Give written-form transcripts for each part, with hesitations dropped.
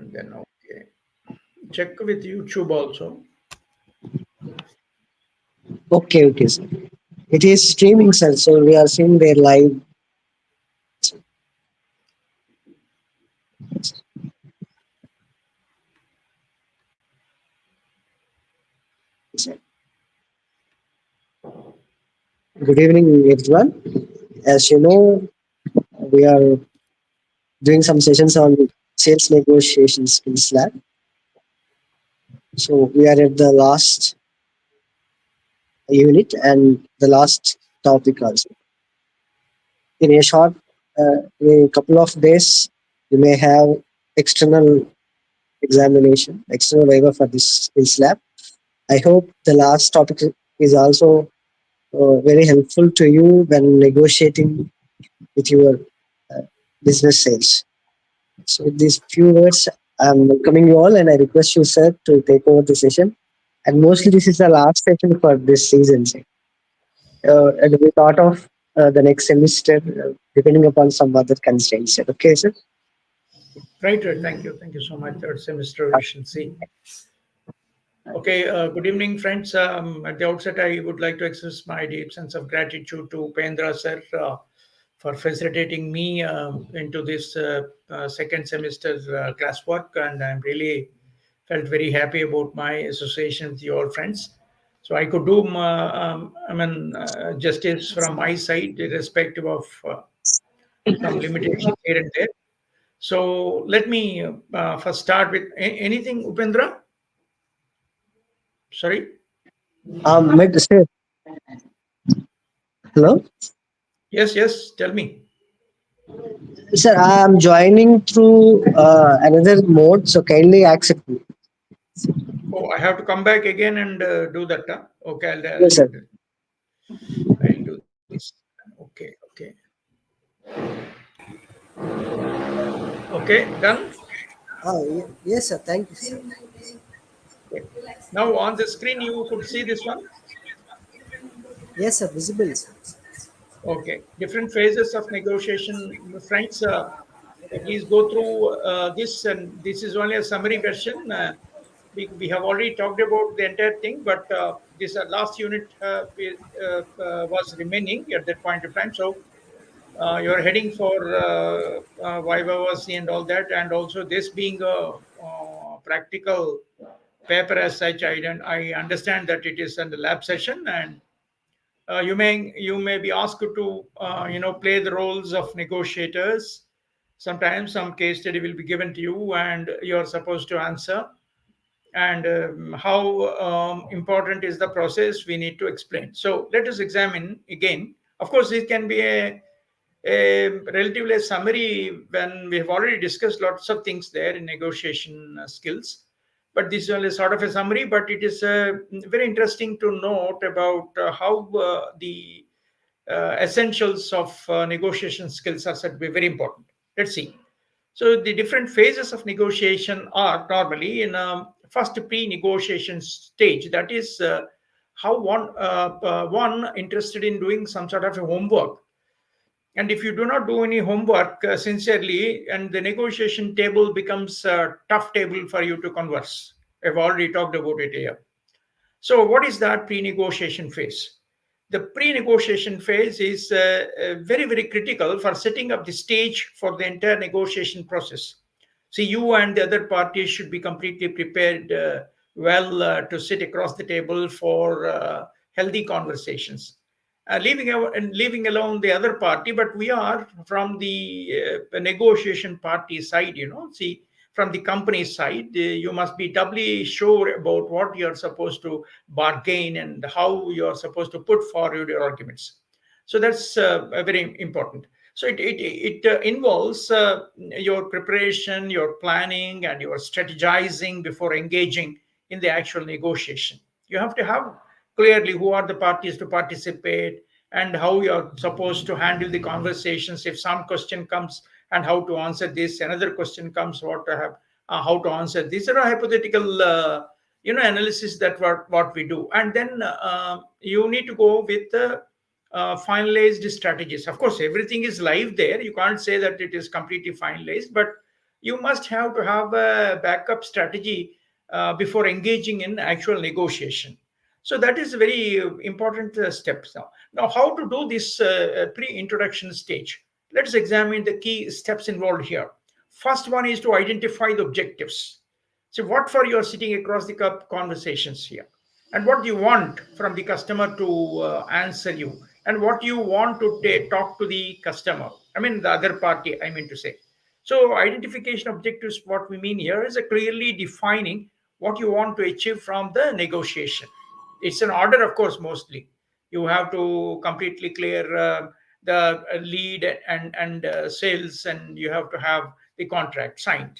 and then okay. Check with YouTube also. Okay, sir. It is streaming, sir. So we are seeing their live. Good evening, everyone. As you know, we are doing some sessions on sales negotiation skills lab. So we are at the last unit and the last topic also. In a short, in a couple of days, you may have external examination, external waiver for this skills lab. I hope the last topic is also very helpful to you when negotiating with your uh, business sales. So, with these few words, I'm welcoming you all and I request you, sir, to take over the session. And mostly, this is the last session for this season, sir. And we thought of the next semester, depending upon some other constraints, sir. Okay, sir? Right, right. Thank you so much. Third semester, we shall see. Okay, good evening, friends. At the outset, I would like to express my deep sense of gratitude to Pendra sir for facilitating me into this second semester classwork, and I'm really felt very happy about my association with you all friends. So I could do, justice from my side, irrespective of some limitations here and there. So let me first start with anything, Upendra. Sorry. Sir, hello? Yes, yes. Tell me. Sir, I am joining through another mode, so kindly accept me. Oh, I have to come back again and do that. Huh? Okay, Yes, sir. I'll do this. Okay, okay, okay. Done. Yes, sir. Thank you, sir. Okay. Now on the screen, you could see this one. Yes, sir. Visible, sir. Okay, different phases of negotiation. Friends, please go through this, and this is only a summary version. We have already talked about the entire thing, but this last unit was remaining at that point of time. So you're heading for Vivavasi and all that, and also this being a practical paper as such, I understand that it is in the lab session, and you may be asked to play the roles of negotiators. Sometimes some case study will be given to you, and you're supposed to answer. And how important is the process we need to explain. So let us examine again. Of course, it can be a relatively summary when we have already discussed lots of things there in negotiation skills. But this is only sort of a summary, but it is very interesting to note about how the essentials of negotiation skills are said to be very important. Let's see. So the different phases of negotiation are normally in a first pre-negotiation stage. That is how one interested in doing some sort of a homework. And if you do not do any homework sincerely, and the negotiation table becomes a tough table for you to converse. I've already talked about it here. So, what is that pre negotiation phase? The pre negotiation phase is very, very critical for setting up the stage for the entire negotiation process. See, you and the other parties should be completely prepared to sit across the table for healthy conversations. Leaving alone the other party, but we are from the negotiation party side, see, from the company side, you must be doubly sure about what you're supposed to bargain and how you're supposed to put forward your arguments. So that's very important. So it involves your preparation, your planning, and your strategizing before engaging in the actual negotiation. You have to have clearly who are the parties to participate and how you're supposed to handle the conversations if some question comes and how to answer this, another question comes, how to answer. These are hypothetical analysis that what we do. And then you need to go with finalized strategies. Of course, everything is live there. You can't say that it is completely finalized, but you must have to have a backup strategy before engaging in actual negotiation. So that is a very important steps now. Now, how to do this pre-introduction stage? Let's examine the key steps involved here. First one is to identify the objectives. So, what for you are sitting across the cup conversations here, and what you want from the customer to answer you, and what you want to talk to the customer. I mean, the other party. I mean to say. So, identification objectives. What we mean here is a clearly defining what you want to achieve from the negotiation. It's an order, of course. Mostly, you have to completely clear the lead and sales, and you have to have the contract signed.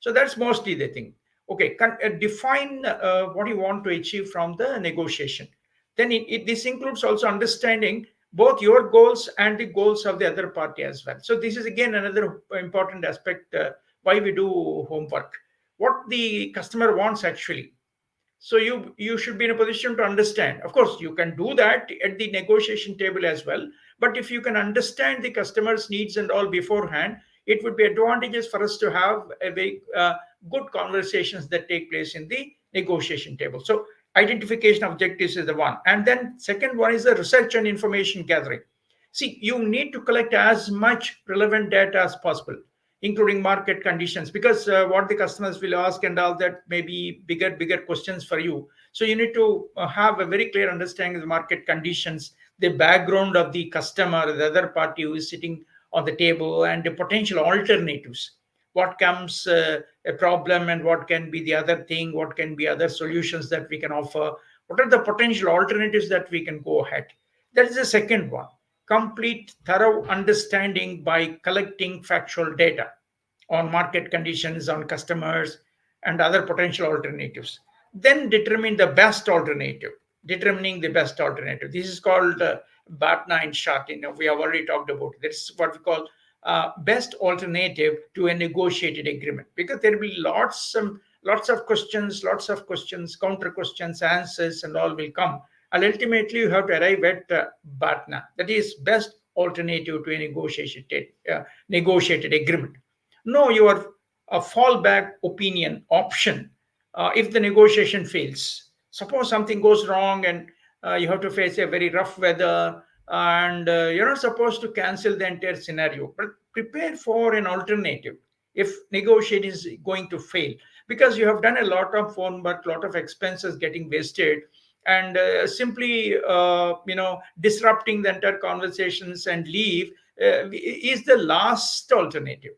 So that's mostly the thing. Okay, define what you want to achieve from the negotiation. Then this includes also understanding both your goals and the goals of the other party as well. So this is again another important aspect why we do homework. What the customer wants actually, so you should be in a position to understand. Of course you can do that at the negotiation table as well, but if you can understand the customer's needs and all beforehand, it would be advantageous for us to have a very good conversations that take place in the negotiation table. So identification objectives is the one, and then second one is the research and information gathering. See, you need to collect as much relevant data as possible, including market conditions, because what the customers will ask and all that may be bigger questions for you. So you need to have a very clear understanding of the market conditions, the background of the customer, the other party who is sitting on the table, and the potential alternatives. What comes a problem, and what can be the other thing, what can be other solutions that we can offer, what are the potential alternatives that we can go ahead. That is the second one. Complete thorough understanding by collecting factual data on market conditions, on customers, and other potential alternatives. Then determine the best alternative. Determining the best alternative. This is called BATNA in short. We have already talked about it. This is what we call best alternative to a negotiated agreement, because there will be lots of questions, counter questions, answers, and all will come, and ultimately you have to arrive at BATNA, that is best alternative to a negotiated agreement. Know your fallback opinion option if the negotiation fails. Suppose something goes wrong, and you have to face a very rough weather, and you're not supposed to cancel the entire scenario, but prepare for an alternative if negotiation is going to fail, because you have done a lot of phone work, lot of expenses getting wasted, and simply disrupting the entire conversations and leave is the last alternative.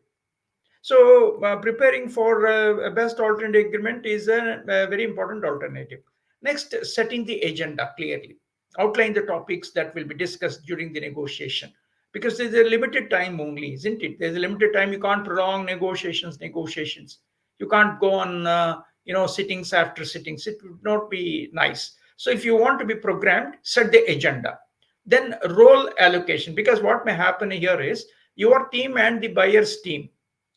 So preparing for a best alternative agreement is a very important alternative. Next, setting the agenda clearly. Outline the topics that will be discussed during the negotiation, because there's a limited time only, isn't it? There's a limited time. You can't prolong negotiations. You can't go on sittings after sittings. It would not be nice. So if you want to be programmed, set the agenda. Then role allocation, because what may happen here is your team and the buyer's team,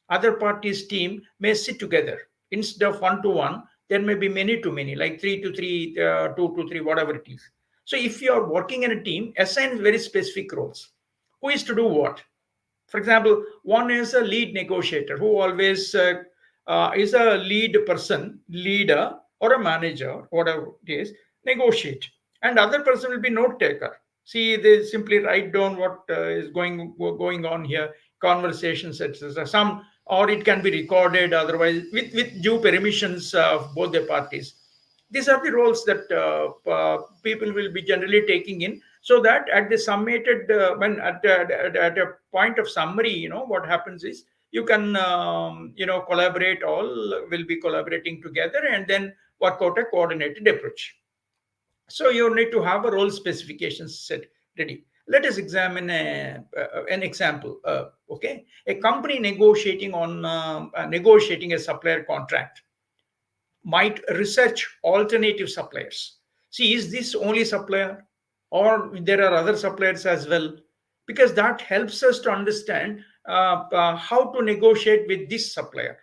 other party's team, may sit together. Instead of one to one, there may be many to many, like three to three, two to three, whatever it is. So if you are working in a team, assign very specific roles. Who is to do what? For example, one is a lead negotiator who always is a lead person, leader, or a manager, whatever it is, negotiate. And other person will be note taker. See, they simply write down what is going on here, conversations, etc. Some, or it can be recorded otherwise with due permissions of both the parties. These are the roles that people will be generally taking in, so that at the summated when at a point of summary, what happens is you can collaborate, all will be collaborating together, and then work out a coordinated approach. So you need to have a role specification set ready. Let us examine an example. Okay, a company negotiating a supplier contract might research alternative suppliers. See, is this only supplier, or there are other suppliers as well? Because that helps us to understand how to negotiate with this supplier,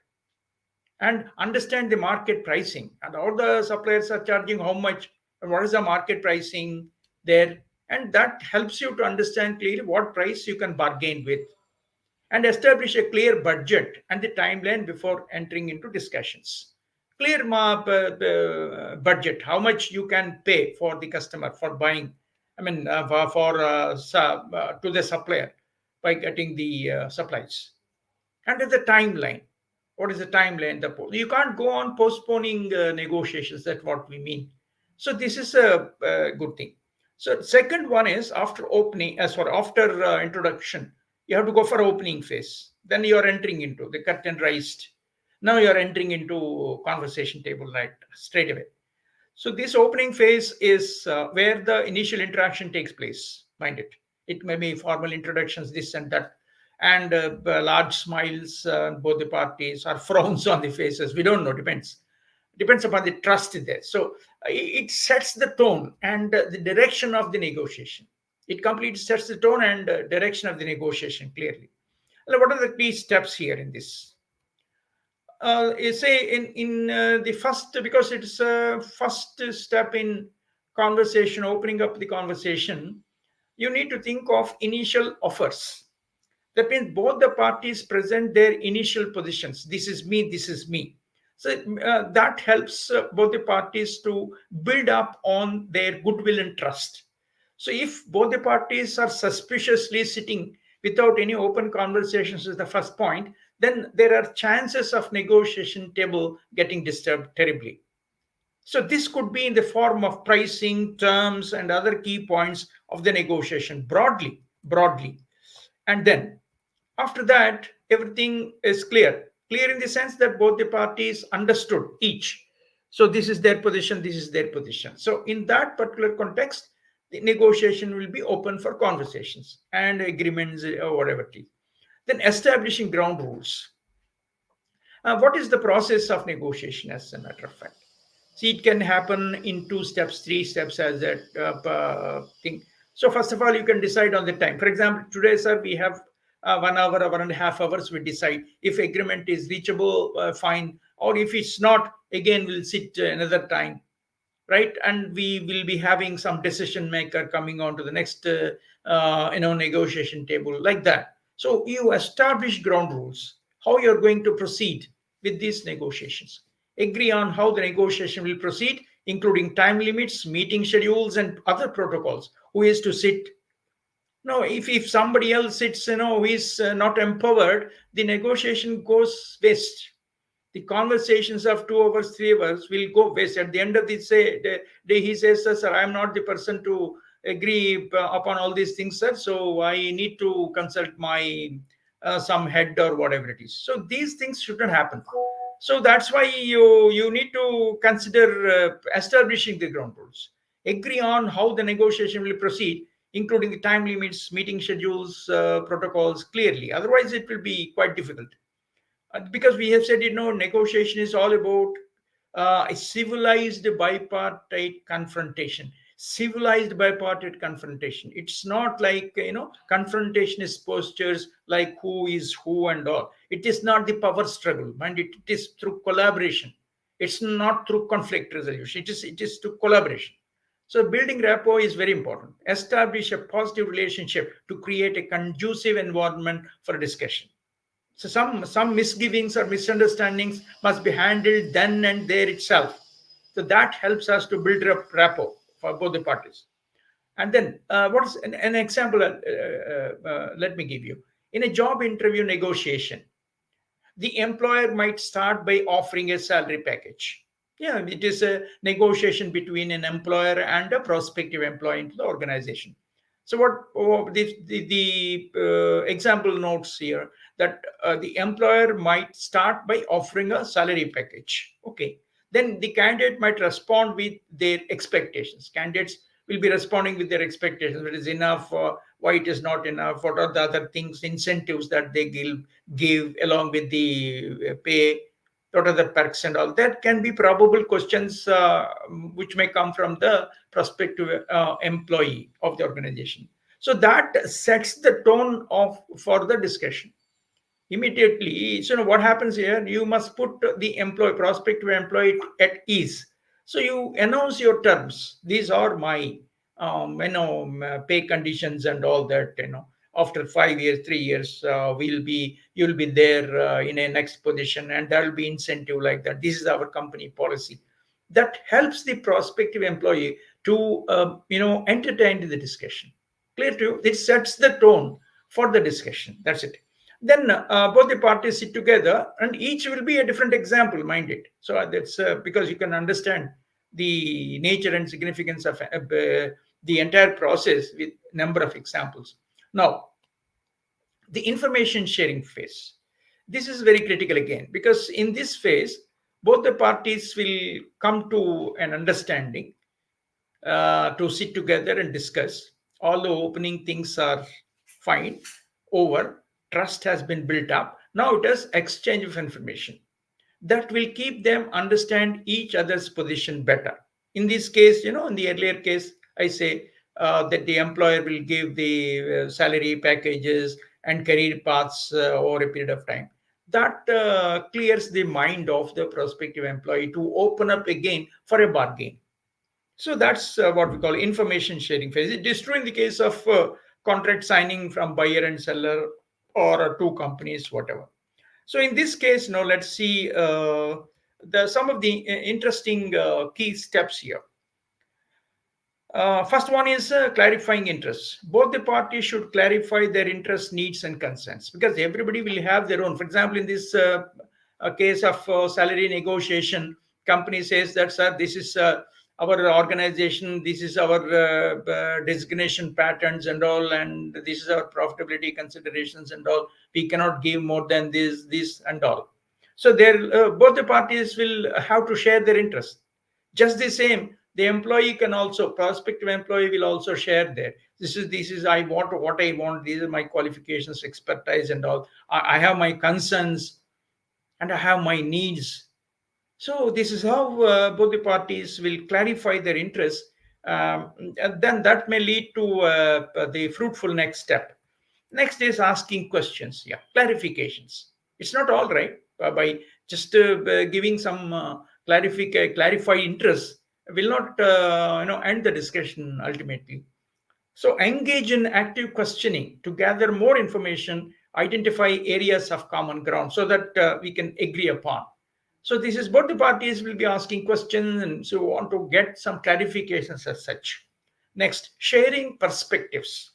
and understand the market pricing, and all the suppliers are charging how much, and what is the market pricing there, and that helps you to understand clearly what price you can bargain with. and establish a clear budget and the timeline before entering into discussions. Clear budget, how much you can pay for the customer for buying, I mean, to the supplier by getting the supplies. And the timeline. What is the timeline? You can't go on postponing negotiations. That's what we mean. So this is a good thing. So second one is after opening, as for after introduction, you have to go for opening phase. Then you are entering into the curtain raised. Now you are entering into conversation table right straight away. So this opening phase is where the initial interaction takes place. Mind it. It may be formal introductions, this and that, and large smiles on both the parties or frowns on the faces. We don't know. Depends upon the trust there. So it sets the tone and the direction of the negotiation. It completely sets the tone and direction of the negotiation clearly. Now, what are the key steps here in this? You say in the first, because it's a first step in conversation, opening up the conversation, you need to think of initial offers. That means both the parties present their initial positions. This is me, this is me. So that helps both the parties to build up on their goodwill and trust. So if both the parties are suspiciously sitting without any open conversations is the first point, then there are chances of negotiation table getting disturbed terribly. So this could be in the form of pricing, terms, and other key points of the negotiation broadly. And then after that, everything is clear. Clear in the sense that both the parties understood each. So this is their position, this is their position. So in that particular context, the negotiation will be open for conversations and agreements or whatever it is. Then establishing ground rules. What is the process of negotiation, as a matter of fact? See, it can happen in 2 steps, 3 steps as that thing. So first of all, you can decide on the time. For example, today, sir, we have 1 hour, 1.5 hours. We decide if agreement is reachable, fine, or if it's not, again we'll sit another time, right? And we will be having some decision maker coming on to the next negotiation table, like that. So you establish ground rules, how you're going to proceed with these negotiations. Agree on how the negotiation will proceed, including time limits, meeting schedules, and other protocols. Who is to sit? No, if somebody else sits, who is not empowered, the negotiation goes waste. The conversations of 2 hours, 3 hours will go waste. At the end of the day, he says, sir, I'm not the person to agree upon all these things, sir. So I need to consult my some head or whatever it is. So these things shouldn't happen. So that's why you need to consider establishing the ground rules. Agree on how the negotiation will proceed, including the time limits, meeting schedules, protocols clearly. Otherwise, it will be quite difficult. Because we have said, negotiation is all about a civilized bipartite confrontation. Civilized bipartite confrontation. It's not like, confrontationist postures like who is who and all. It is not the power struggle, and it is through collaboration. It's not through conflict resolution. It is through collaboration. So building rapport is very important. Establish a positive relationship to create a conducive environment for discussion. So some misgivings or misunderstandings must be handled then and there itself. So that helps us to build up rapport for both the parties. And then what is an example? Let me give you. In a job interview negotiation, the employer might start by offering a salary package. Yeah, it is a negotiation between an employer and a prospective employee into the organization. So the example notes here that the employer might start by offering a salary package. Okay, then the candidate might respond with their expectations. Candidates will be responding with their expectations. What is enough? Why it is not enough? What are the other things, incentives that they give along with the pay? What are the perks and all? That can be probable questions which may come from the prospective employee of the organization. So that sets the tone of for the discussion immediately. So what happens here? You must put the prospective employee at ease. So you announce your terms. These are my pay conditions and all that. after 5 years, 3 years, you'll be there in a next position, and there will be incentive like that. This is our company policy. That helps the prospective employee to entertain the discussion. Clear to you? It sets the tone for the discussion. That's it. Then both the parties sit together, and each will be a different example, mind it. So that's because you can understand the nature and significance of the entire process with number of examples. Now, the information sharing phase. This is very critical again, because in this phase, both the parties will come to an understanding, to sit together and discuss. All the opening things are fine, over, trust has been built up. Now it is exchange of information that will keep them understand each other's position better. In this case, in the earlier case, I say that the employer will give the salary packages and career paths over a period of time. That clears the mind of the prospective employee to open up again for a bargain. So that's what we call information sharing phase. It is true in the case of contract signing from buyer and seller, or two companies, whatever. So in this case, now let's see the some of the interesting key steps here. First one is clarifying interests. Both the parties should clarify their interests, needs, and concerns, because everybody will have their own. For example, in this case of salary negotiation, company says that, sir, this is our organization, this is our designation patterns and all, and this is our profitability considerations and all. We cannot give more than this and all. So there, both the parties will have to share their interests. Just the same, the employee can also, prospective employee will also share there. This is I want what I want. These are my qualifications, expertise, and all. I have my concerns, and I have my needs. So this is how both the parties will clarify their interests, and then that may lead to the fruitful next step. Next is asking questions, yeah, clarifications. It's not all right by just giving some clarified interest will not end the discussion ultimately. So engage in active questioning to gather more information, identify areas of common ground so that we can agree upon. So this is both the parties will be asking questions, and so want to get some clarifications as such. Next, sharing perspectives.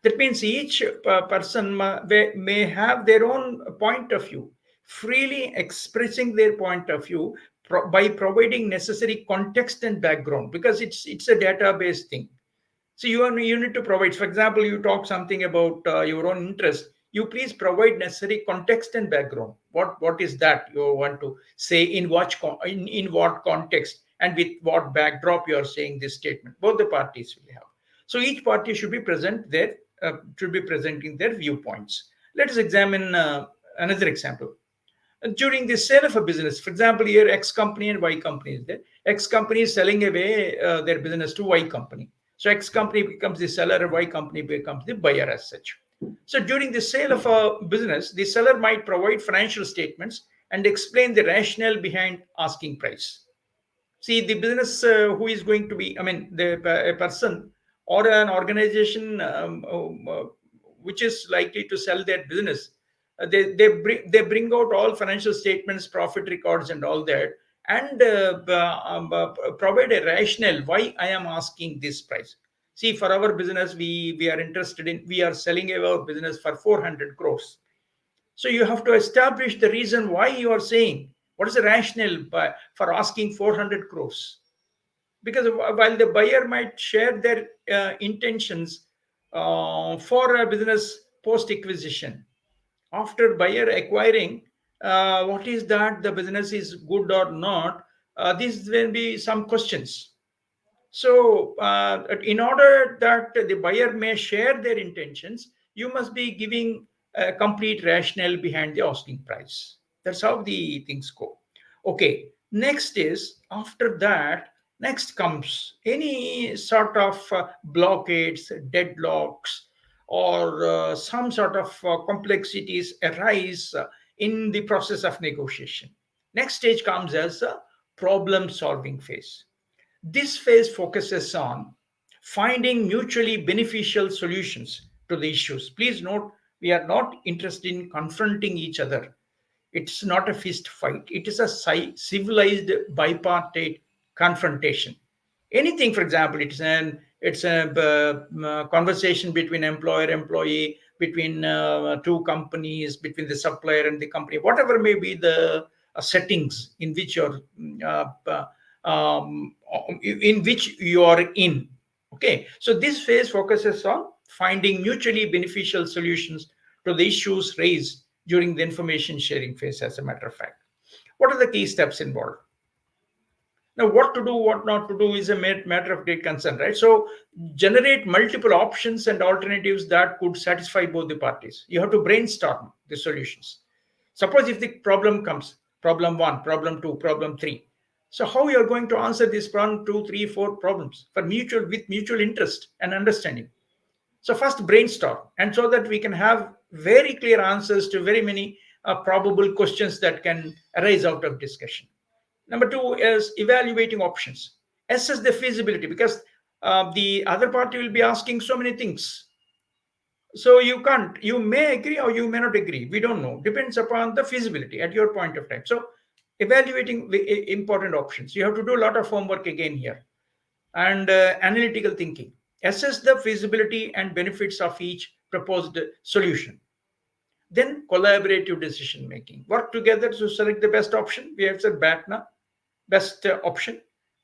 That means each person may have their own point of view, freely expressing their point of view by providing necessary context and background, because it's a database thing. So you need to provide. For example, you talk something about your own interest. You please provide necessary context and background. What is that you want to say, in what context, and with what backdrop you are saying this statement. Both the parties will have. So each party should be should be presenting their viewpoints. Let us examine another example. During the sale of a business, for example, here X company and Y company is there. X company is selling away their business to Y company. So X company becomes the seller and Y company becomes the buyer as such. So during the sale of a business, the seller might provide financial statements and explain the rationale behind asking price. See, the business who is going to be, I mean, a person or an organization which is likely to sell their business, they bring out all financial statements, profit records, and all that, and provide a rationale why I am asking this price. See, for our business, we are interested in, we are selling our business for 400 crores. So you have to establish the reason why you are saying, what is the rationale for asking 400 crores. Because while the buyer might share their intentions for a business post acquisition, after buyer acquiring, what is that the business is good or not, these will be some questions. So in order that the buyer may share their intentions, you must be giving a complete rationale behind the asking price. That's how the things go. Okay, next is, after that, next comes any sort of blockades, deadlocks, or some sort of complexities arise in the process of negotiation. Next stage comes as a problem solving phase. This phase focuses on finding mutually beneficial solutions to the issues. Please note, we are not interested in confronting each other. It's not a fist fight. It is a civilized bipartite confrontation. Anything, for example, it's a conversation between employer employee, between two companies, between the supplier and the company, whatever may be the settings uh, uh, um, in which you are in. Okay, so this phase focuses on finding mutually beneficial solutions to the issues raised during the information sharing phase. As a matter of fact, what are the key steps involved? Now, what to do, what not to do is a matter of great concern, right? So, generate multiple options and alternatives that could satisfy both the parties. You have to brainstorm the solutions. Suppose if the problem comes, problem one, problem two, problem three. So, how you are going to answer this problem, two, three, four problems for mutual with mutual interest and understanding? So, first brainstorm, and so that we can have very clear answers to very many probable questions that can arise out of discussion. Number two is evaluating options. Assess the feasibility, because the other party will be asking so many things. So you can't, you may agree or you may not agree. We don't know. Depends upon the feasibility at your point of time. So evaluating the important options. You have to do a lot of homework again here, and analytical thinking. Assess the feasibility and benefits of each proposed solution. Then collaborative decision making. Work together to select the best option. We have said BATNA, best option.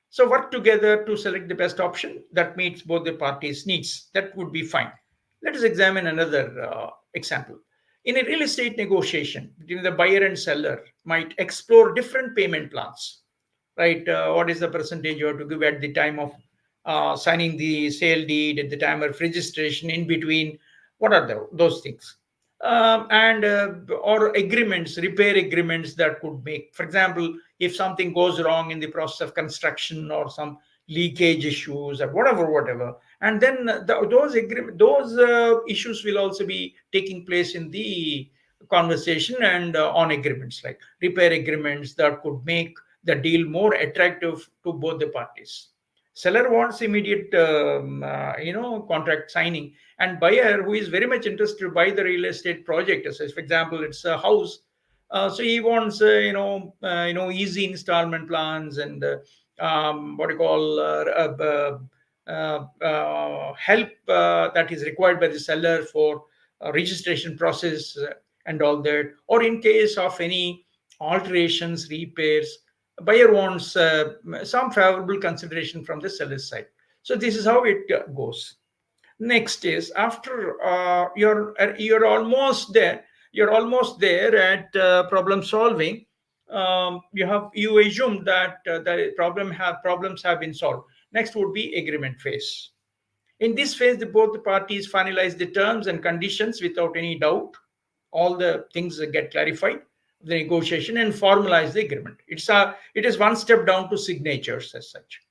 So work together to select the best option that meets both the parties' needs. That would be fine. Let us examine another example. In a real estate negotiation between the buyer and seller, might explore different payment plans, right? What is the percentage you have to give at the time of signing the sale deed, at the time of registration, in between? What are those things? And or agreements, repair agreements that could make, for example, if something goes wrong in the process of construction or some leakage issues or whatever, and then those issues will also be taking place in the conversation and on agreements, like repair agreements that could make the deal more attractive to both the parties. Seller wants immediate contract signing, and buyer who is very much interested to buy the real estate project, so for example it's a house, so he wants easy installment plans and what you call help that is required by the seller for registration process and all that, or in case of any alterations, repairs, buyer wants some favorable consideration from the seller's side. So this is how it goes. Next is, after you're almost there, at problem solving. You assume that the problems have been solved. Next would be agreement phase. In this phase, both the parties finalize the terms and conditions without any doubt. All the things get clarified, the negotiation, and formalize the agreement. It is one step down to signatures as such.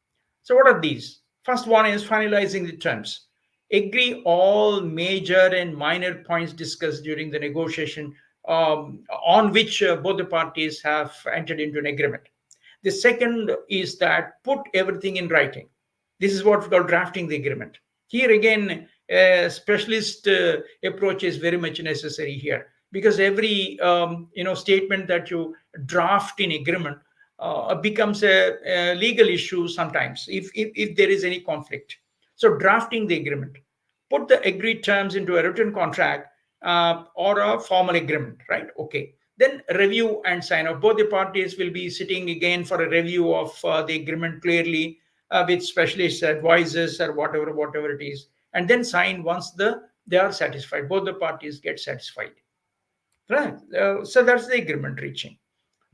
So what are these? First one is finalizing the terms. Agree all major and minor points discussed during the negotiation, on which both the parties have entered into an agreement. The second is that put everything in writing. This is what we call drafting the agreement. Here again, a specialist approach is very much necessary here, because every statement that you draft in agreement becomes a legal issue sometimes if there is any conflict. So drafting the agreement, put the agreed terms into a written contract or a formal agreement, right? Okay. Then review and sign off. Both the parties will be sitting again for a review of the agreement clearly, with specialist advisors or whatever it is, and then sign once they are satisfied. Both the parties get satisfied, right? So that's the agreement reaching.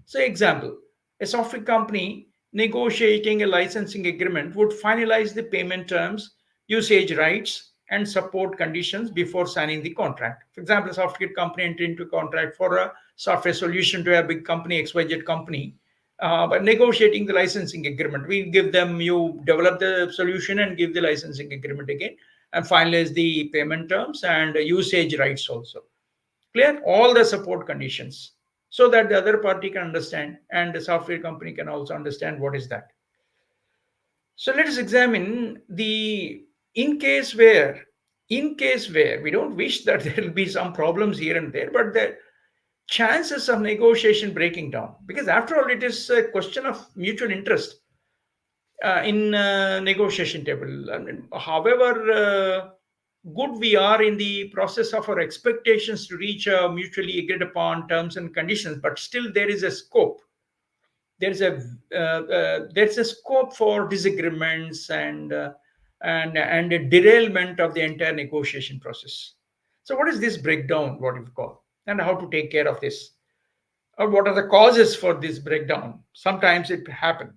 So, example, a software company negotiating a licensing agreement would finalize the payment terms, usage rights, and support conditions before signing the contract. For example, a software company entering into a contract for a software solution to a big company, XYZ company, but negotiating the licensing agreement. We give them, you develop the solution and give the licensing agreement again, and finalize the payment terms and usage rights also. Clear all the support conditions, so that the other party can understand and the software company can also understand what is that. So let us examine the, in case where In case where we don't wish that there will be some problems here and there, but the chances of negotiation breaking down, because after all, it is a question of mutual interest in negotiation table. I mean, however good we are in the process of our expectations to reach mutually agreed upon terms and conditions, but still there is a scope. There's a scope for disagreements and a derailment of the entire negotiation process. So, what is this breakdown? What you call, and how to take care of this, or what are the causes for this breakdown? Sometimes it happens.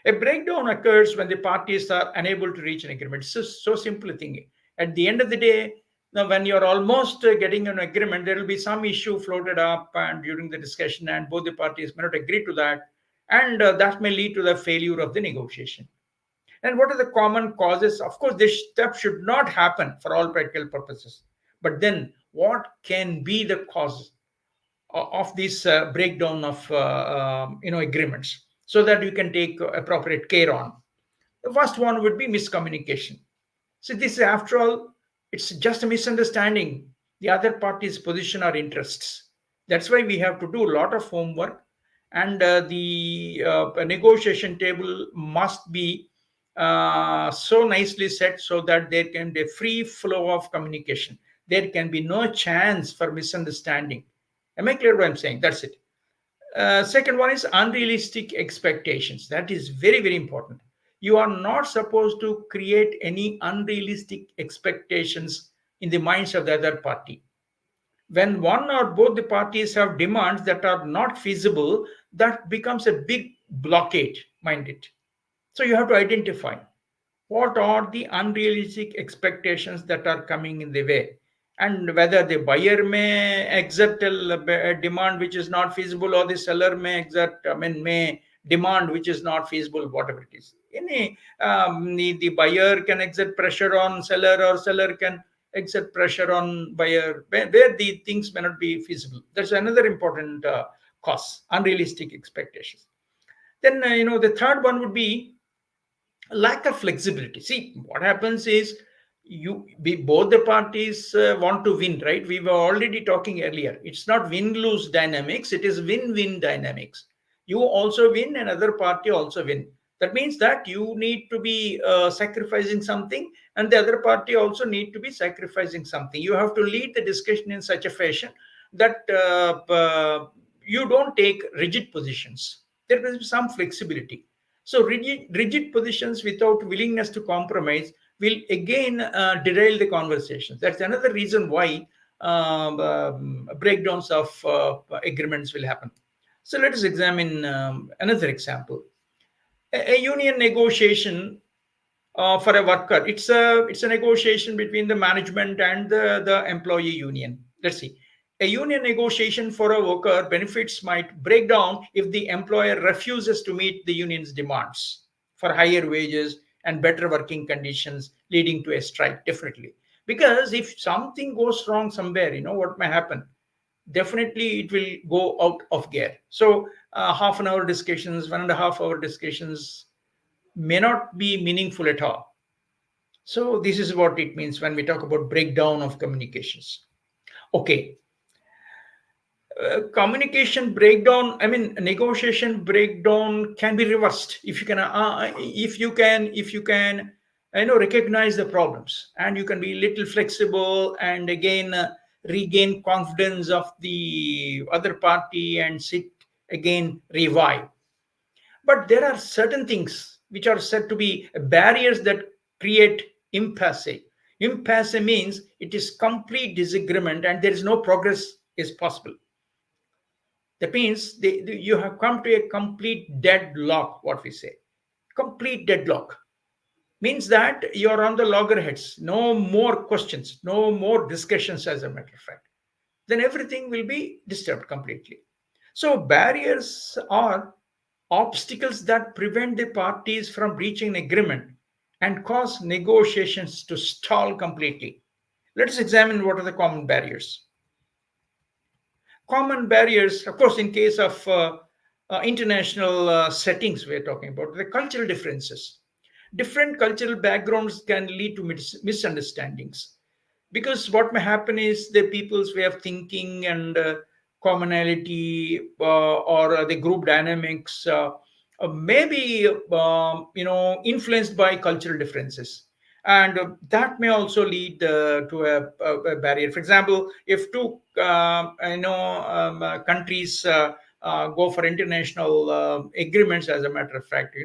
A breakdown occurs when the parties are unable to reach an agreement. It's just so simple a thing. At the end of the day, now when you're almost getting an agreement, there will be some issue floated up and during the discussion, and both the parties may not agree to that, and that may lead to the failure of the negotiation. And what are the common causes? Of course, this step should not happen for all practical purposes. But then, what can be the cause of this breakdown of agreements, so that you can take appropriate care on? The first one would be miscommunication. So this, after all, it's just a misunderstanding the other party's position or interests. That's why we have to do a lot of homework, and the negotiation table must be so nicely set so that there can be a free flow of communication. There can be no chance for misunderstanding. Am I clear what I'm saying? That's it. Second one is unrealistic expectations. That is very, very important. You are not supposed to create any unrealistic expectations in the minds of the other party. When one or both the parties have demands that are not feasible, that becomes a big blockade, mind it. So you have to identify what are the unrealistic expectations that are coming in the way, and whether the buyer may accept a demand which is not feasible, or the seller may accept, I mean, may demand which is not feasible, whatever it is. Any the buyer can exert pressure on seller, or seller can exert pressure on buyer, where the things may not be feasible. That's another important cause, unrealistic expectations. Then the third one would be lack of flexibility. See, what happens is, both the parties want to win, right? We were already talking earlier. It's not win-lose dynamics; it is win-win dynamics. You also win, and other party also win. That means that you need to be sacrificing something, and the other party also need to be sacrificing something. You have to lead the discussion in such a fashion that you don't take rigid positions. There will be some flexibility. So rigid positions without willingness to compromise will again derail the conversations. That's another reason why breakdowns of agreements will happen. So let us examine another example. A union negotiation for a worker. It's a negotiation between the management and the employee union. Let's see. A union negotiation for a worker benefits might break down if the employer refuses to meet the union's demands for higher wages and better working conditions, leading to a strike, definitely. Because if something goes wrong somewhere, what may happen? Definitely it will go out of gear. So half an hour discussions, 1.5 hour discussions may not be meaningful at all. So this is what it means when we talk about breakdown of communications. Okay, communication breakdown. I mean, negotiation breakdown can be reversed if you can. If you can, recognize the problems, and you can be little flexible, and again regain confidence of the other party, and sit again revive. But there are certain things which are said to be barriers that create impasse. Impasse means it is complete disagreement and there is no progress is possible. That means you have come to a complete deadlock, what we say. Complete deadlock means that you're on the loggerheads. No more questions, no more discussions, as a matter of fact. Then everything will be disturbed completely. So, barriers are obstacles that prevent the parties from reaching an agreement and cause negotiations to stall completely. Let us examine what are the common barriers. Common barriers, of course, in case of international settings, we're talking about the cultural differences. Different cultural backgrounds can lead to misunderstandings, because what may happen is the people's way of thinking and commonality, or the group dynamics, may be influenced by cultural differences, and that may also lead to a barrier. For example, if two countries go for international agreements, as a matter of fact,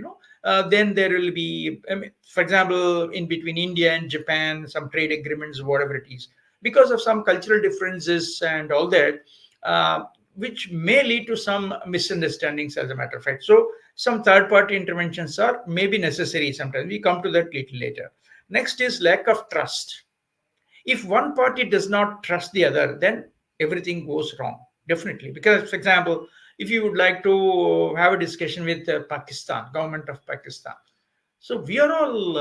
then there will be, I mean, for example, in between India and Japan, some trade agreements, whatever it is, because of some cultural differences and all that, uh, which may lead to some misunderstandings, as a matter of fact. So some third party interventions are maybe necessary sometimes. We come to that little later. Next is lack of trust. If one party does not trust the other, then everything goes wrong, definitely. Because, for example, if you would like to have a discussion with Pakistan, government of Pakistan, so we are all,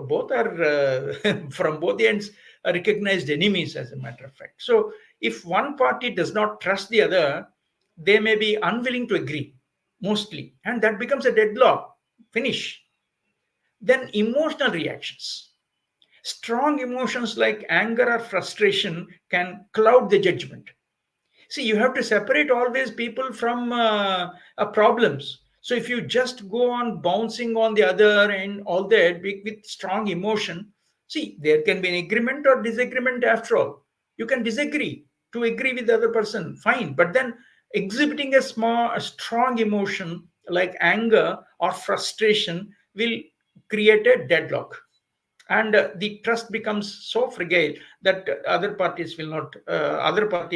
both are from both ends recognized enemies, as a matter of fact. So if one party does not trust the other, they may be unwilling to agree, mostly, and that becomes a deadlock. Finish. Then emotional reactions. Strong emotions like anger or frustration can cloud the judgment. See, you have to separate always people from problems. So if you just go on bouncing on the other and all that with strong emotion, see, there can be an agreement or disagreement after all. You can disagree to agree with the other person, fine. But then exhibiting a strong emotion like anger or frustration will create a deadlock, and the trust becomes so fragile that other party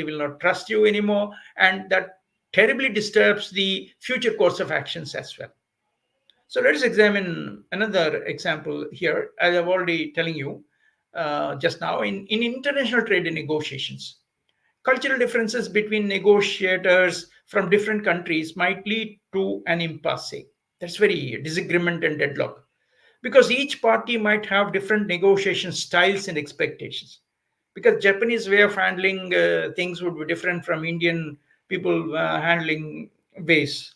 will not trust you anymore, and that terribly disturbs the future course of actions as well. So let us examine another example here, as I've already telling you just now. In international trade and negotiations, cultural differences between negotiators from different countries might lead to an impasse. That's very disagreement and deadlock, because each party might have different negotiation styles and expectations. Because Japanese way of handling things would be different from Indian people handling ways,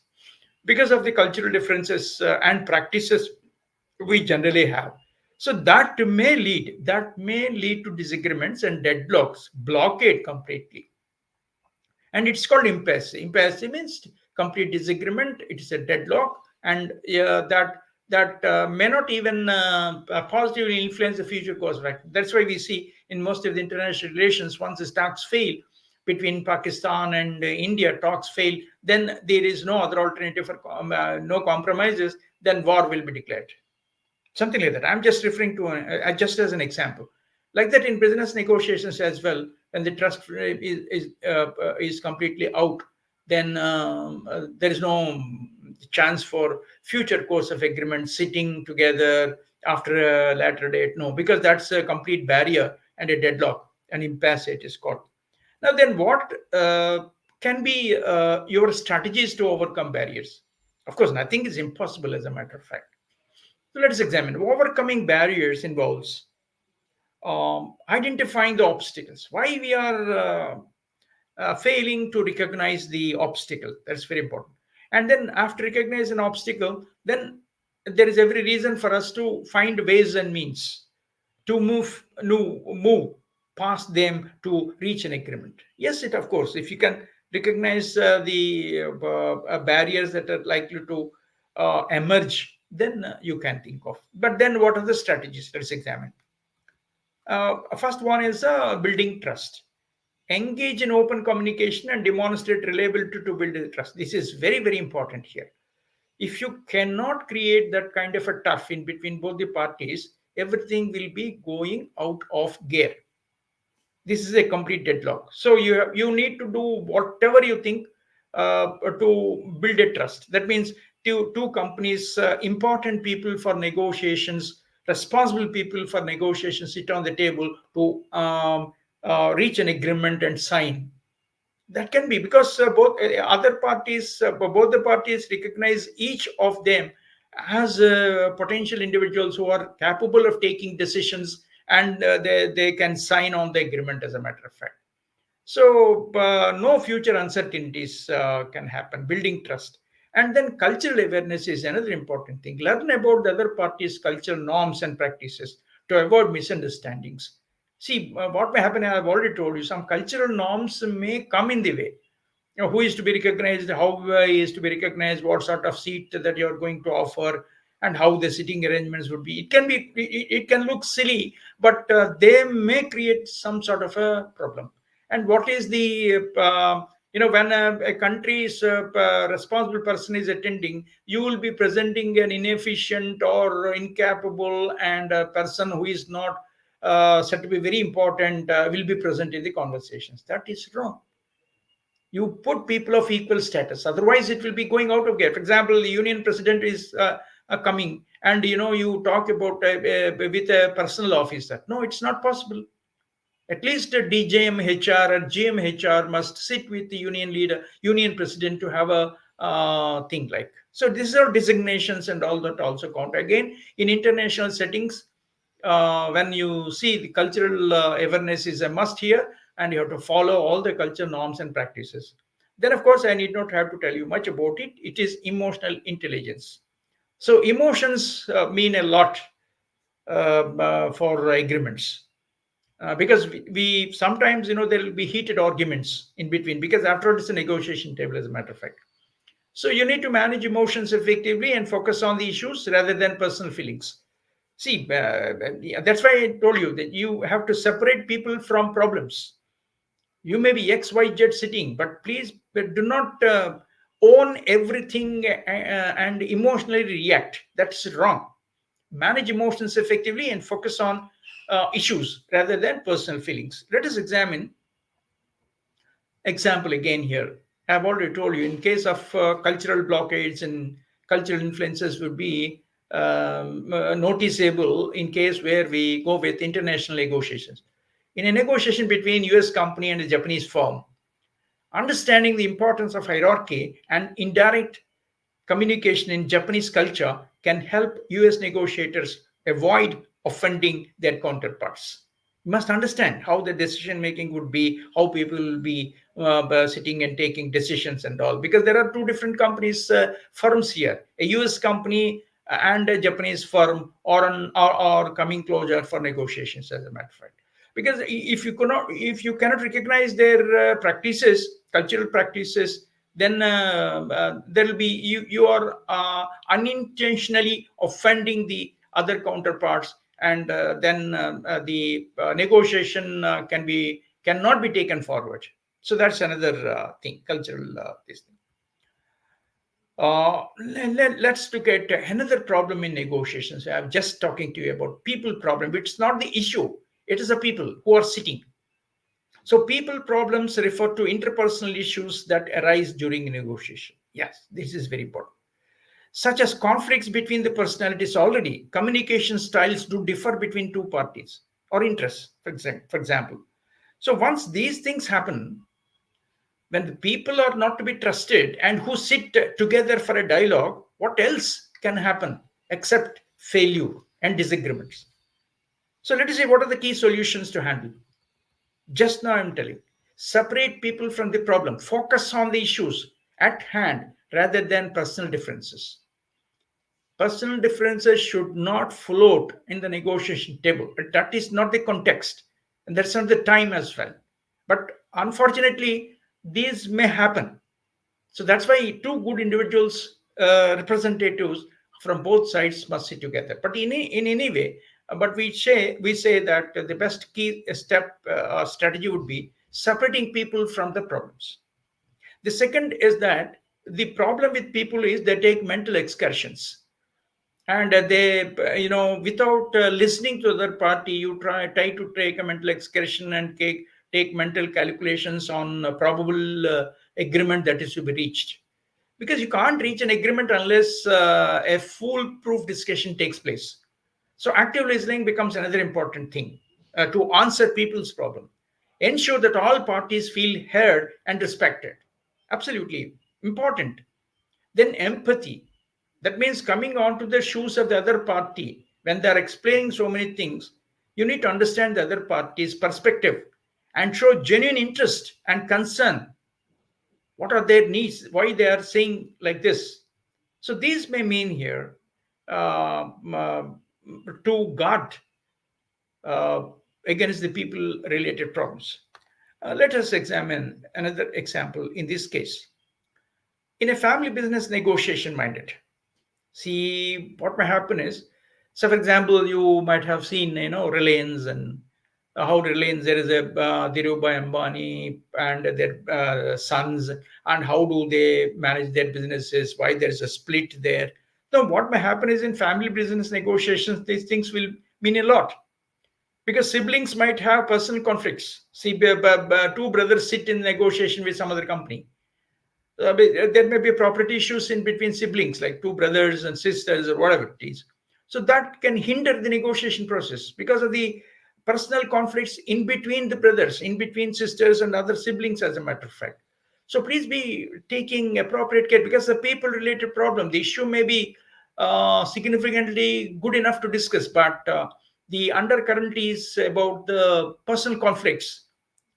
because of the cultural differences and practices we generally have. So that may lead to disagreements and deadlocks, blockade completely, and it's called impasse. Impasse means complete disagreement. It is a deadlock, and that may not even positively influence the future course of action. That's why we see in most of the international relations, once the talks fail between Pakistan and India, talks fail, then there is no other alternative for no compromises. Then war will be declared, something like that. I'm just referring to just as an example, like that in business negotiations as well. When the trust is completely out, then there is no chance for future course of agreement sitting together after a later date. No, because that's a complete barrier and a deadlock, an impasse it is called. Now then, what can be your strategies to overcome barriers? Of course, nothing is impossible, as a matter of fact. So let us examine. Overcoming barriers involves identifying the obstacles. Why we are failing to recognize the obstacle. That's very important. And then after recognize an obstacle, then there is every reason for us to find ways and means to move past them to reach an agreement. Yes, it of course, if you can recognize the barriers that are likely to emerge, then you can think of. But then, what are the strategies? Let's examine. First one is building trust. Engage in open communication and demonstrate reliability to build the trust. This is very, very important here. If you cannot create that kind of a tough in between both the parties, everything will be going out of gear. This is a complete deadlock. So you need to do whatever you think to build a trust. That means two companies, important people for negotiations, responsible people for negotiations, sit on the table to reach an agreement and sign. That can be because both the parties recognize each of them as potential individuals who are capable of taking decisions, and they can sign on the agreement, as a matter of fact. So no future uncertainties can happen. Building trust. And then cultural awareness is another important thing. Learn about the other party's cultural norms and practices to avoid misunderstandings. See, what may happen, I've already told you, some cultural norms may come in the way. Who is to be recognized, how he is to be recognized, what sort of seat that you're going to offer, and how the sitting arrangements would be. It can look silly, but they may create some sort of a problem. And what is the when a country's responsible person is attending, you will be presenting an inefficient or incapable and a person who is not said to be very important will be present in the conversations. That is wrong. You put people of equal status, otherwise it will be going out of gear. For example, the union president is coming, and you talk about with a personal officer. No, it's not possible. At least a DJM HR or GM HR must sit with the union leader, union president, to have a thing like. So these are designations and all that also count. Again, in international settings, when you see the cultural awareness is a must here, and you have to follow all the cultural norms and practices. Then, of course, I need not have to tell you much about it. It is emotional intelligence. So emotions mean a lot for agreements, because we sometimes there will be heated arguments in between, because after all it's a negotiation table, as a matter of fact. So you need to manage emotions effectively and focus on the issues rather than personal feelings. See, yeah, that's why I told you that you have to separate people from problems. You may be XYZ sitting, but please do not own everything and emotionally react. That's wrong. Manage emotions effectively and focus on issues rather than personal feelings. Let us examine example again here. I've already told you, in case of cultural blockades and cultural influences would be noticeable in case where we go with international negotiations. In a negotiation between US company and a Japanese firm, understanding the importance of hierarchy and indirect communication in Japanese culture can help US negotiators avoid offending their counterparts. You must understand how the decision making would be, how people will be sitting and taking decisions and all, because there are two different companies, firms here. A US company and a Japanese firm are coming closer for negotiations, as a matter of fact. Because if you cannot recognize their practices, cultural practices, then there will be you are unintentionally offending the other counterparts, and then the negotiation cannot be taken forward. So that's another thing, cultural this thing. Let's look at another problem in negotiations. I'm just talking to you about people problem, which is not the issue. It is the people who are sitting. So people problems refer to interpersonal issues that arise during negotiation. Yes, this is very important. Such as conflicts between the personalities. Already communication styles do differ between two parties or interests, for example. So once these things happen, when the people are not to be trusted and who sit together for a dialogue, what else can happen except failure and disagreements? So let us see what are the key solutions to handle. Just now I'm telling, separate people from the problem, focus on the issues at hand rather than personal differences. Personal differences should not float in the negotiation table. That is not the context, and that's not the time as well. But unfortunately, these may happen. So that's why two good individuals, representatives from both sides must sit together. But in any way, but we say that the best key step strategy would be separating people from the problems. The second is that the problem with people is they take mental excursions, and they without listening to the other party, you try to take a mental excursion and take mental calculations on a probable agreement that is to be reached, because you can't reach an agreement unless a foolproof discussion takes place. So active listening becomes another important thing to answer people's problem. Ensure that all parties feel heard and respected. Absolutely important. Then empathy. That means coming onto the shoes of the other party when they're explaining so many things. You need to understand the other party's perspective and show genuine interest and concern. What are their needs? Why they are saying like this? So these may mean here uh, to guard uh, against the people related problems. Let us examine another example in this case. In a family business negotiation minded, see what may happen is, so for example, you might have seen, Reliance, and how Reliance, there is a Dhirubhai Ambani and their sons, and how do they manage their businesses, why there is a split there. Now what may happen is, in family business negotiations these things will mean a lot, because siblings might have personal conflicts. See, two brothers sit in negotiation with some other company. There may be property issues in between siblings, like two brothers and sisters or whatever it is. So that can hinder the negotiation process because of the personal conflicts in between the brothers, in between sisters and other siblings, as a matter of fact. So please be taking appropriate care, because the people related problem, the issue may be significantly good enough to discuss, but the undercurrent is about the personal conflicts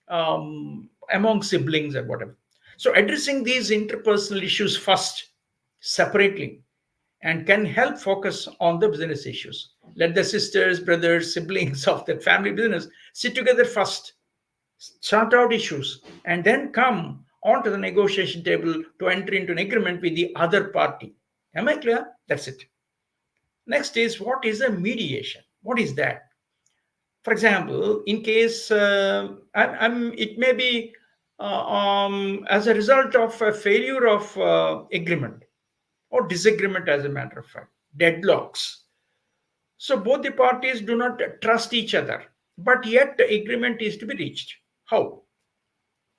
among siblings and whatever. So addressing these interpersonal issues first, separately, and can help focus on the business issues. Let the sisters, brothers, siblings of that family business sit together first, sort out issues, and then come onto the negotiation table to enter into an agreement with the other party. Am I clear? That's it. Next is, what is a mediation? What is that? For example, in case it may be as a result of a failure of agreement or disagreement, as a matter of fact, deadlocks. So both the parties do not trust each other, but yet the agreement is to be reached. How?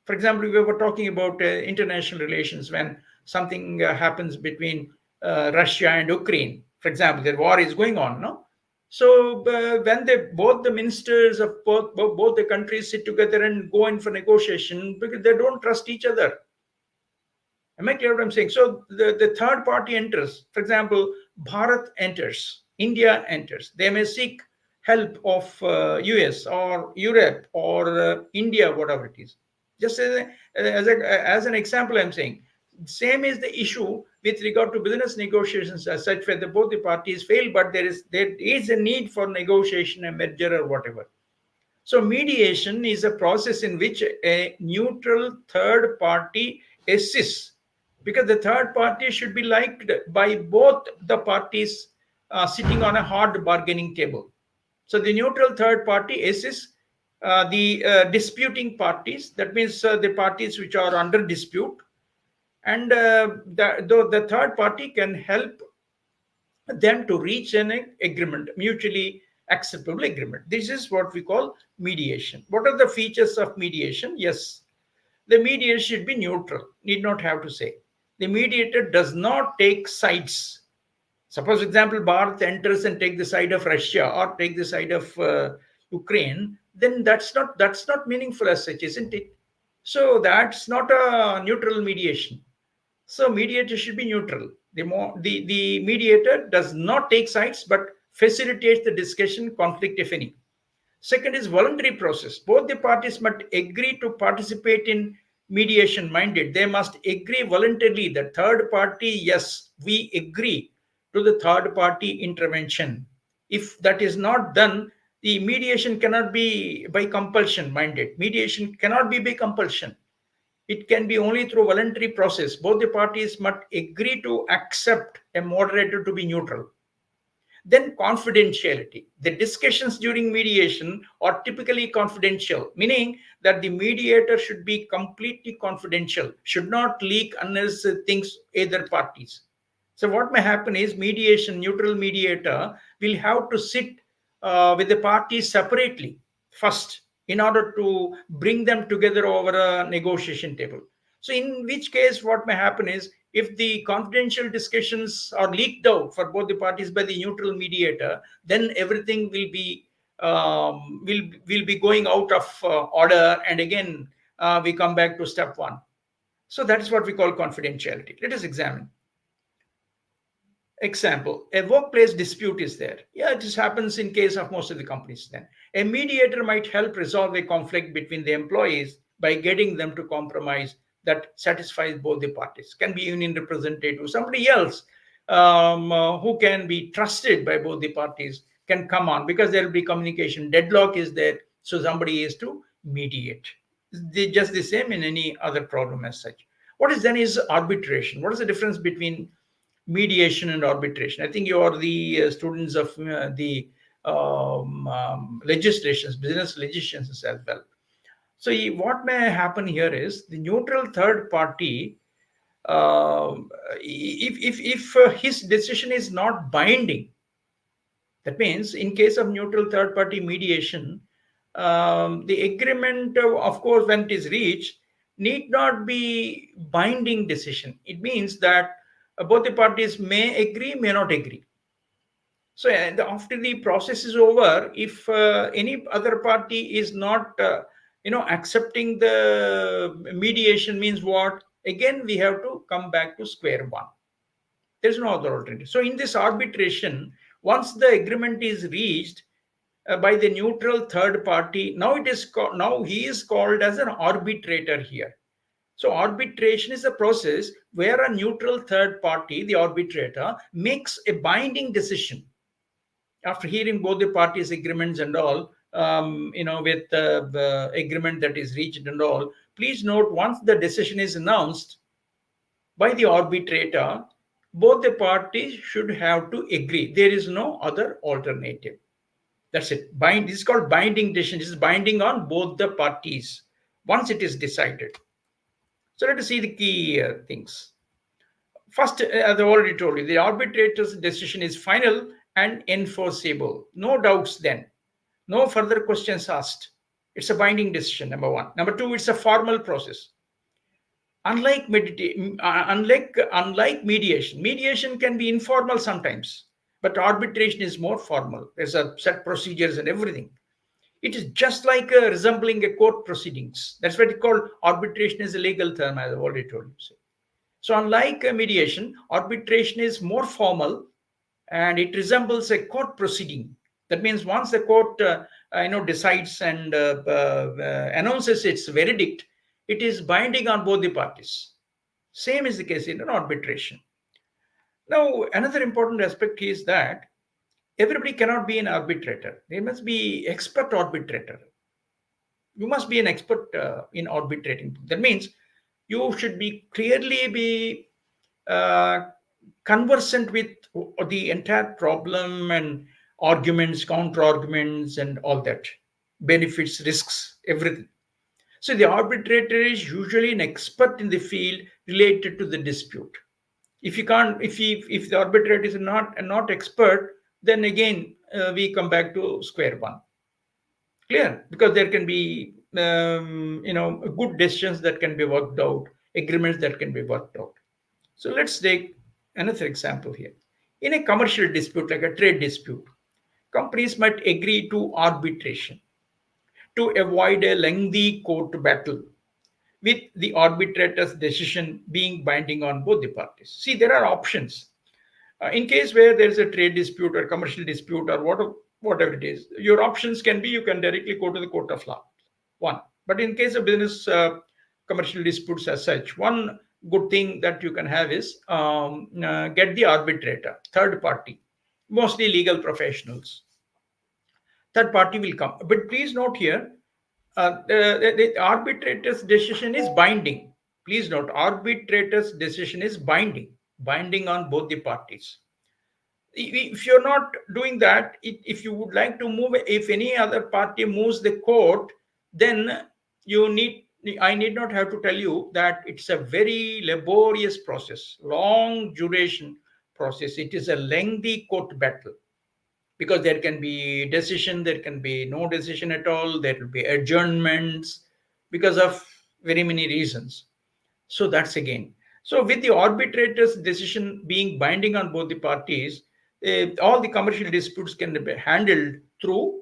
For example, we were talking about international relations, when something happens between Russia and Ukraine. For example, the war is going on, no? So when both the ministers of both the countries sit together and go in for negotiation, because they don't trust each other. Am I clear what I'm saying? So the third party enters. For example, Bharat enters, India enters. They may seek help of US or Europe or India, whatever it is. Just as an example, I'm saying. Same is the issue with regard to business negotiations as such, where both the parties fail, but there is a need for negotiation, a merger or whatever. So mediation is a process in which a neutral third party assists, because the third party should be liked by both the parties sitting on a hard bargaining table. So the neutral third party assists the disputing parties. That means the parties which are under dispute, and the third party can help them to reach an agreement, mutually acceptable agreement. This is what we call mediation. What are the features of mediation? Yes, the mediator should be neutral, need not have to say. The mediator does not take sides. Suppose, for example, Bharat enters and take the side of Russia or take the side of Ukraine, then that's not meaningful as such, isn't it? So that's not a neutral mediation. So mediator should be neutral. The mediator does not take sides but facilitates the discussion, conflict if any. Second is voluntary process. Both the parties must agree to participate in mediation minded. They must agree voluntarily. The third party, yes, we agree to the third party intervention. If that is not done, the mediation cannot be by compulsion minded. Mediation cannot be by compulsion. It can be only through voluntary process. Both the parties must agree to accept a moderator to be neutral. Then confidentiality. The discussions during mediation are typically confidential, meaning that the mediator should be completely confidential, should not leak unnecessary things either parties. So what may happen is, mediation, neutral mediator will have to sit with the parties separately first, in order to bring them together over a negotiation table. So in which case, what may happen is, if the confidential discussions are leaked out for both the parties by the neutral mediator, then everything will be going out of order, and again we come back to step one. So that is what we call confidentiality. Let us examine. Example, a workplace dispute is there. Yeah, it just happens in case of most of the companies. Then a mediator might help resolve a conflict between the employees by getting them to compromise that satisfies both the parties. Can be union representative, somebody else who can be trusted by both the parties can come on, because there will be communication deadlock is there, so somebody is to mediate. Just the same in any other problem as such. What is then is arbitration. What is the difference between mediation and arbitration? I think you are the students of the legislations, business legislations as well. So what may happen here is the neutral third party, if his decision is not binding, that means in case of neutral third party mediation, the agreement, of course, when it is reached, need not be binding decision. It means that both the parties may agree, may not agree. So after the process is over, if any other party is not, accepting the mediation, means what? Again, we have to come back to square one. There's no other alternative. So in this arbitration, once the agreement is reached by the neutral third party, now he is called as an arbitrator here. So arbitration is a process where a neutral third party, the arbitrator, makes a binding decision after hearing both the parties' agreements and all, with the agreement that is reached and all. Please note, once the decision is announced by the arbitrator, both the parties should have to agree. There is no other alternative. That's it. This is called binding decision. This is binding on both the parties once it is decided. So let us see the key things. First, as I already told you, the arbitrator's decision is final and enforceable. No doubts then. No further questions asked. It's a binding decision, number one. Number two, it's a formal process. Unlike mediation, mediation can be informal sometimes, but arbitration is more formal. There's a set procedures and everything. It is just like resembling a court proceedings. That's what it's called. Arbitration is a legal term, as I've already told you. So unlike mediation, arbitration is more formal and it resembles a court proceeding. That means once the court decides and announces its verdict, it is binding on both the parties. Same is the case in an arbitration. Now, another important aspect is that everybody cannot be an arbitrator. There must be expert arbitrator. You must be an expert in arbitrating. That means you should be clearly be conversant with the entire problem and arguments, counter arguments, and all that, benefits, risks, everything. So the arbitrator is usually an expert in the field related to the dispute. If you can't, if the arbitrator is not expert, then again we come back to square one. Clear? Because there can be good decisions that can be worked out, agreements that can be worked out. So let's take another example here. In a commercial dispute, like a trade dispute, companies might agree to arbitration to avoid a lengthy court battle, with the arbitrator's decision being binding on both the parties. See, there are options. In case where there is a trade dispute or commercial dispute or whatever it is, your options can be you can directly go to the court of law. One. But in case of business commercial disputes as such, one good thing that you can have is get the arbitrator, third party, mostly legal professionals. Third party will come. But please note here, the arbitrator's decision is binding. Please note, arbitrator's decision is binding on both the parties. If you're not doing that, if you would like to move, if any other party moves the court, then I need not have to tell you that it's a very laborious process, long duration process. It is a lengthy court battle, because there can be decision, there can be no decision at all, there will be adjournments because of very many reasons. So that's again. So with the arbitrator's decision being binding on both the parties, all the commercial disputes can be handled through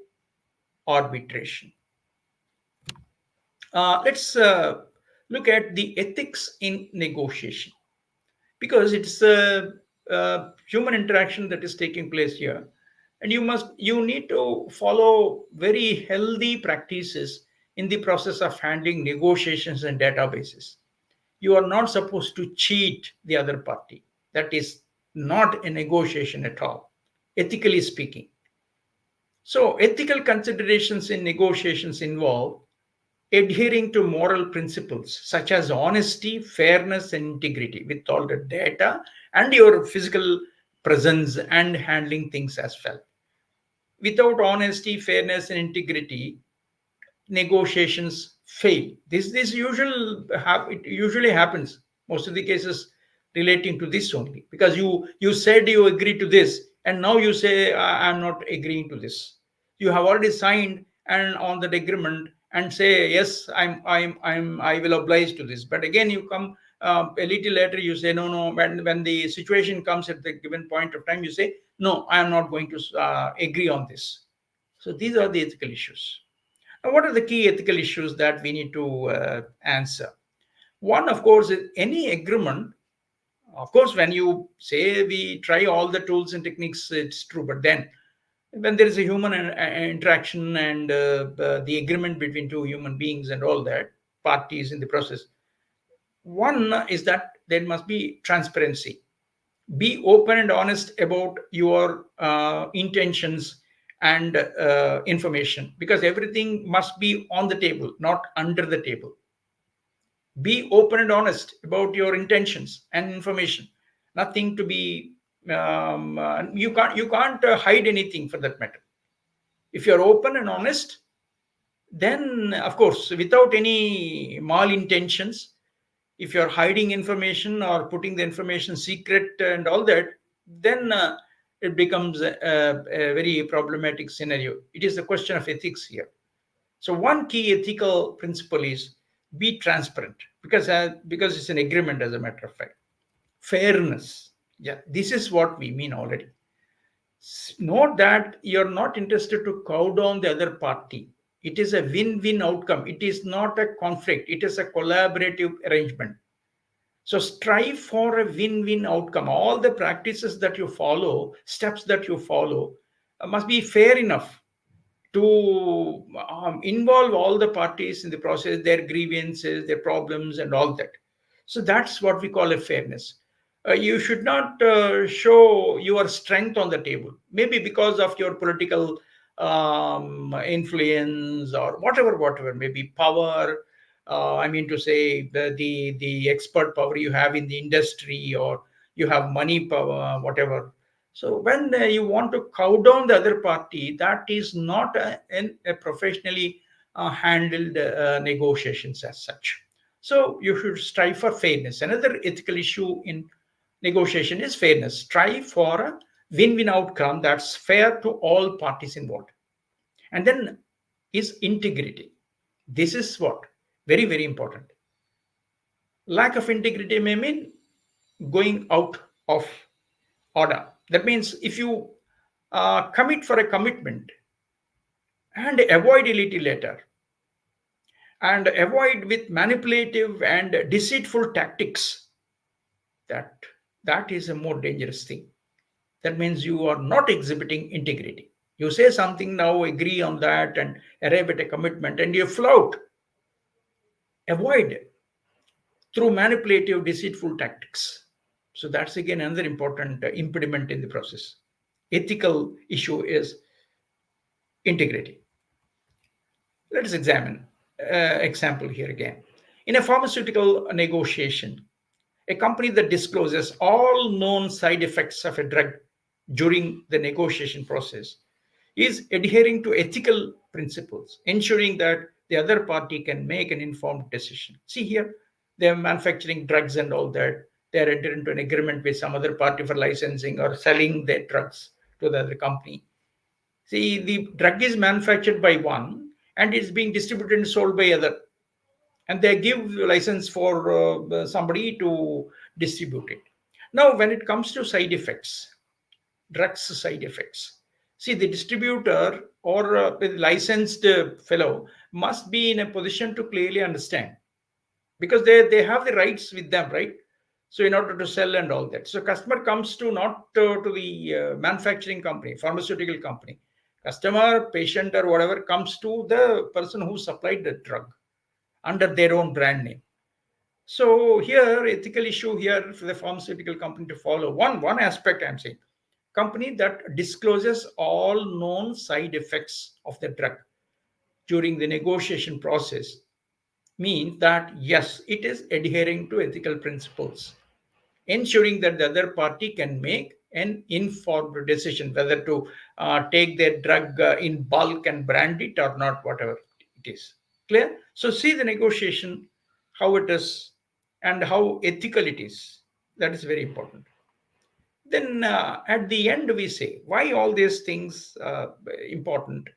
arbitration. Let's look at the ethics in negotiation, because it's a human interaction that is taking place here, and you need to follow very healthy practices in the process of handling negotiations and databases. you are not supposed to cheat the other party. That is not a negotiation at all, ethically speaking. So, ethical considerations in negotiations involve adhering to moral principles such as honesty, fairness, and integrity with all the data and your physical presence and handling things as well. Without honesty, fairness, and integrity, negotiations fail. It usually happens most of the cases relating to this only, because you said you agree to this and now you say I'm not agreeing to this. You have already signed and on that agreement and say yes, I will oblige to this, but again you come a little later, you say no, no. When the situation comes at the given point of time, you say no, I am not going to agree on this. So these are the ethical issues. Now, what are the key ethical issues that we need to answer? One, of course, is any agreement. Of course, when you say we try all the tools and techniques, it's true. But then, when there is a human interaction and the agreement between two human beings and all that, parties in the process, one is that there must be transparency. Be open and honest about your intentions and information, because everything must be on the table, not under the table. Be open and honest about your intentions and information. Nothing to be you can't hide anything for that matter. If you're open and honest, then of course without any malintentions, if you're hiding information or putting the information secret and all that, then it becomes a very problematic scenario. It is a question of ethics here. So one key ethical principle is be transparent, because it's an agreement, as a matter of fact. Fairness, yeah, this is what we mean already. Note that you're not interested to cow down the other party. It is a win-win outcome. It is not a conflict. It is a collaborative arrangement. So strive for a win-win outcome. All the practices that you follow, steps that you follow, must be fair enough to involve all the parties in the process, their grievances, their problems, and all that. So that's what we call a fairness. You should not show your strength on the table, maybe because of your political influence or whatever, maybe power. I mean to say the expert power you have in the industry, or you have money power, whatever. So when you want to cow down the other party, that is not a professionally handled negotiations as such. So you should strive for fairness. Another ethical issue in negotiation is fairness. Strive for a win-win outcome that's fair to all parties involved. And then is integrity. This is what very, very important. Lack of integrity may mean going out of order. That means if you commit for a commitment and avoid a little later, and avoid with manipulative and deceitful tactics, that that is a more dangerous thing. That means you are not exhibiting integrity. You say something now, agree on that, and arrive at a commitment, and you flout, avoid through manipulative, deceitful tactics. So that's again another important impediment in the process. Ethical issue is integrity. Let us examine example here again. In a pharmaceutical negotiation, a company that discloses all known side effects of a drug during the negotiation process is adhering to ethical principles, ensuring that the other party can make an informed decision. See here, they are manufacturing drugs and all that. They are entered into an agreement with some other party for licensing or selling their drugs to the other company. See, the drug is manufactured by one and it's being distributed and sold by other, and they give license for somebody to distribute it. Now, when it comes to side effects, drugs side effects, see, the distributor or the licensed fellow must be in a position to clearly understand, because they have the rights with them, right? So in order to sell and all that, so customer comes to not to the manufacturing company, pharmaceutical company. Customer, patient, or whatever comes to the person who supplied the drug under their own brand name. So here, ethical issue here for the pharmaceutical company to follow. One aspect I'm saying, company that discloses all known side effects of the drug during the negotiation process means that yes, it is adhering to ethical principles, ensuring that the other party can make an informed decision whether to take their drug in bulk and brand it or not, whatever it is. Clear? So, see the negotiation, how it is, and how ethical it is. That is very important. Then at the end, we say why all these things important.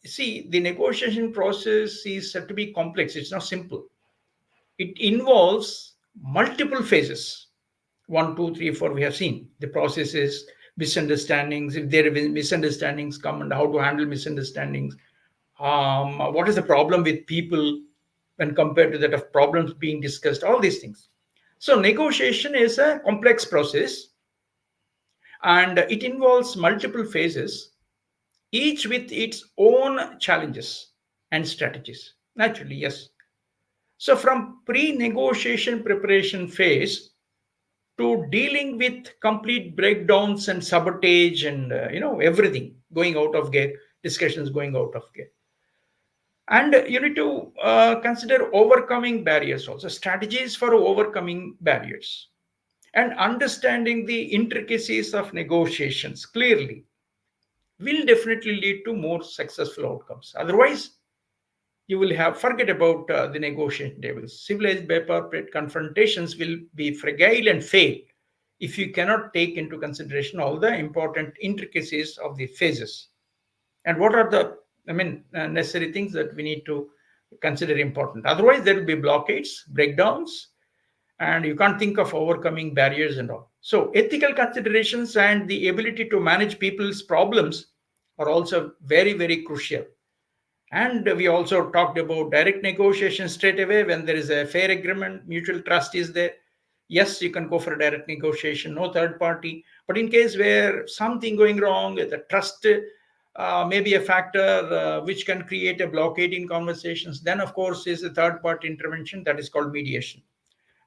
See, the negotiation process is said to be complex. It's not simple. It involves multiple phases. One, two, three, four, we have seen. The process is misunderstandings. If there are misunderstandings come, and how to handle misunderstandings. What is the problem with people when compared to that of problems being discussed? All these things. So negotiation is a complex process, and it involves multiple phases, each with its own challenges and strategies. Naturally, yes. So from pre-negotiation preparation phase to dealing with complete breakdowns and sabotage and everything going out of gear, discussions going out of gear. And you need to consider overcoming barriers also, strategies for overcoming barriers, and understanding the intricacies of negotiations clearly will definitely lead to more successful outcomes. Otherwise, you will have forget about the negotiation tables. Civilized bipartite confrontations will be fragile and fail if you cannot take into consideration all the important intricacies of the phases. And what are the, necessary things that we need to consider important. Otherwise, there will be blockades, breakdowns, and you can't think of overcoming barriers and all. So, ethical considerations and the ability to manage people's problems are also very, very crucial. And we also talked about direct negotiation straight away when there is a fair agreement, mutual trust is there. Yes, you can go for a direct negotiation, no third party. But in case where something going wrong, the trust may be a factor which can create a blockade in conversations, then of course is a third party intervention that is called mediation.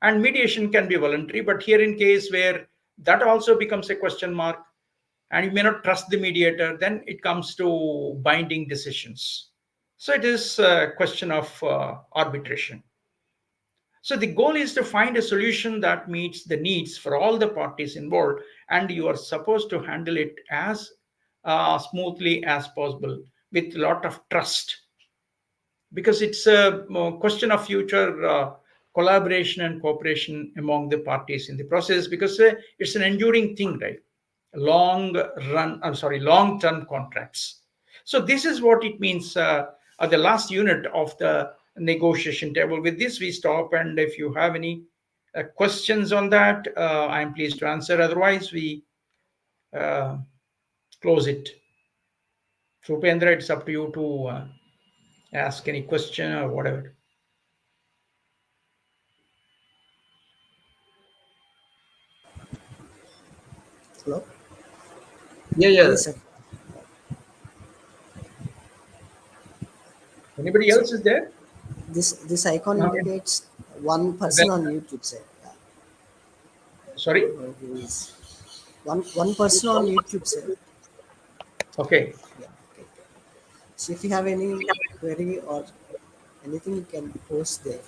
And mediation can be voluntary, but here in case where that also becomes a question mark and you may not trust the mediator, then it comes to binding decisions. So it is a question of arbitration. So the goal is to find a solution that meets the needs for all the parties involved, and you are supposed to handle it as smoothly as possible with a lot of trust, because it's a question of future collaboration and cooperation among the parties in the process, because it's an enduring thing, right? Long term contracts. So this is what it means at the last unit of the negotiation table. With this we stop, and if you have any questions on that, I am pleased to answer. Otherwise we uh, close it. So Upendra, it's up to you to ask any question or whatever. Hello? Yeah, yeah. Yes, sir. Anybody So else is there? this icon Okay. indicates one person on Well, YouTube, sir. Yeah. I sorry. don't know who is one person on YouTube, sir. Okay. Yeah. Okay. So if you have any query or anything, you can post there.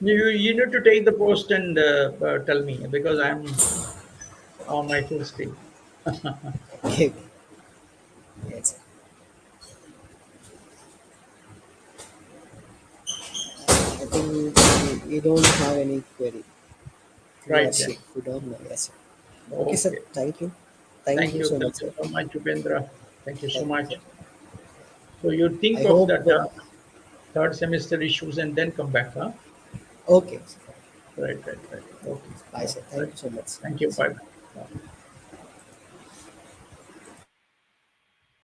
You need to take the post and tell me because I'm on my full screen. Okay. Yes, sir. I think we don't have any query. Right then. We don't know. Yes, sir. Okay, sir. Okay. Thank you. Thank Thank you you. so much, Thank you sir. so much, Upendra. Thank you so Thank you. much. So you I think of hope. that third semester issues and then come back, huh? Okay. Right, right, right. Okay. Bye, Yeah. sir. Thank Right. you so much. Thank you. Bye. Bye.